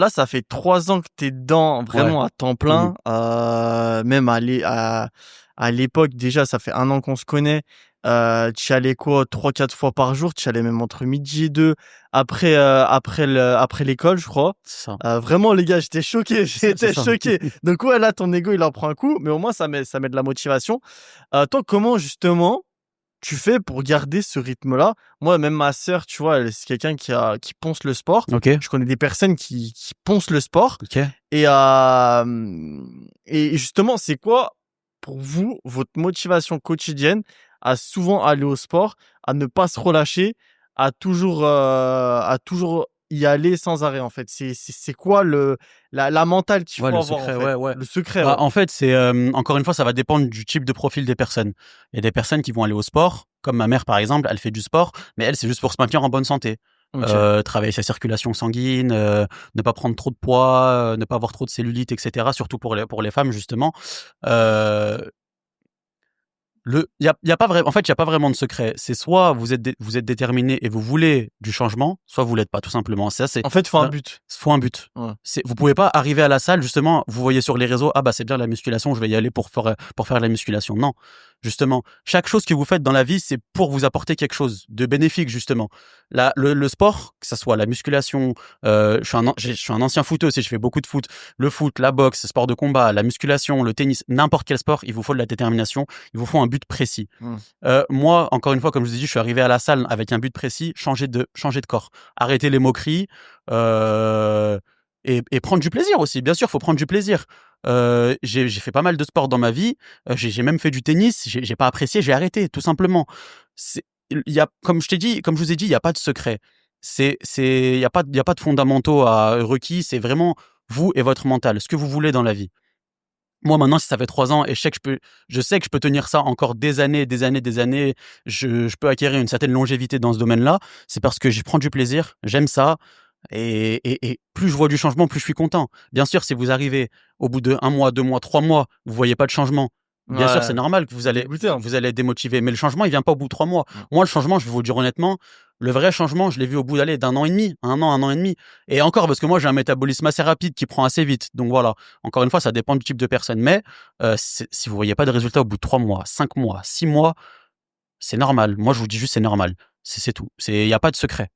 Là, ça fait 3 ans que t'es dedans, Ouais. vraiment à temps plein. Même à l'époque, déjà, ça fait 1 an qu'on se connaît. Tu y allais quoi, 3-4 fois par jour. Tu y allais même entre midi et 2 après l'école, je crois. C'est ça. Vraiment, les gars, j'étais choqué. J'étais ça. choqué. Donc ouais, là, ton ego, il en prend un coup, mais au moins, ça met de la motivation. Toi, comment justement tu fais pour garder ce rythme-là? Moi, même ma sœur, tu vois, c'est quelqu'un qui ponce le sport. Ok. Je connais des personnes qui poncent le sport. Ok. Et justement, c'est quoi pour vous votre motivation quotidienne à souvent aller au sport, à ne pas se relâcher, à toujours y aller sans arrêt en fait? C'est quoi la mentale qu'il Ouais, faut le avoir en secret, fait? ouais. Le secret, Bah, ouais. en fait, c'est encore une fois, ça va dépendre du type de profil des personnes. Il y a des personnes qui vont aller au sport, comme ma mère par exemple, elle fait du sport, mais elle, c'est juste pour se maintenir en bonne santé. OK. Travailler sa circulation sanguine, ne pas prendre trop de poids, ne pas avoir trop de cellulite, etc. Surtout pour les femmes justement. Euh, y a pas vrai, en fait, il y a pas vraiment de secret. C'est soit vous êtes déterminé et vous voulez du changement, soit vous l'êtes pas, tout simplement. Ça, c'est En fait, il faut un vra- but. faut un but. Ouais. Vous pouvez pas arriver à la salle, justement, vous voyez sur les réseaux, ah bah c'est bien la musculation, je vais y aller pour faire la musculation. Non. Justement, chaque chose que vous faites dans la vie, c'est pour vous apporter quelque chose de bénéfique, justement. Le sport, que ça soit la musculation, je suis un ancien footeux aussi, je fais beaucoup de foot. Le foot, la boxe, sport de combat, la musculation, le tennis, n'importe quel sport, il vous faut de la détermination, il vous faut un but précis. Mmh. Moi, encore une fois, comme je vous ai dit, je suis arrivé à la salle avec un but précis, changer de corps, arrêter les moqueries, et prendre du plaisir aussi. Bien sûr, faut prendre du plaisir. J'ai fait pas mal de sport dans ma vie. J'ai même fait du tennis. J'ai pas apprécié, j'ai arrêté, tout simplement. Comme je vous ai dit, il y a pas de secret. Il y a pas de fondamentaux requis. C'est vraiment vous et votre mental, ce que vous voulez dans la vie. Moi, maintenant, si ça fait 3 ans et je sais que je peux tenir ça encore des années, des années, des années, je peux acquérir une certaine longévité dans ce domaine-là, c'est parce que j'y prends du plaisir, j'aime ça, et plus je vois du changement, plus je suis content. Bien sûr, si vous arrivez au bout de 1 mois, 2 mois, 3 mois, vous voyez pas de changement, bien sûr, c'est Ouais. normal que T'es dégoûté un peu. vous allez être démotivé, mais le changement, il vient pas au bout de 3 mois. Mmh. Moi, le changement, je vais vous le dire honnêtement, le vrai changement, je l'ai vu au bout d'un an et demi, 1 an et demi. Et encore, parce que moi, j'ai un métabolisme assez rapide qui prend assez vite. Donc voilà. Encore une fois, ça dépend du type de personne. Mais si vous voyez pas de résultat au bout de 3 mois, 5 mois, 6 mois, c'est normal. Moi, je vous dis juste, c'est normal. C'est tout. Il y a pas de secret.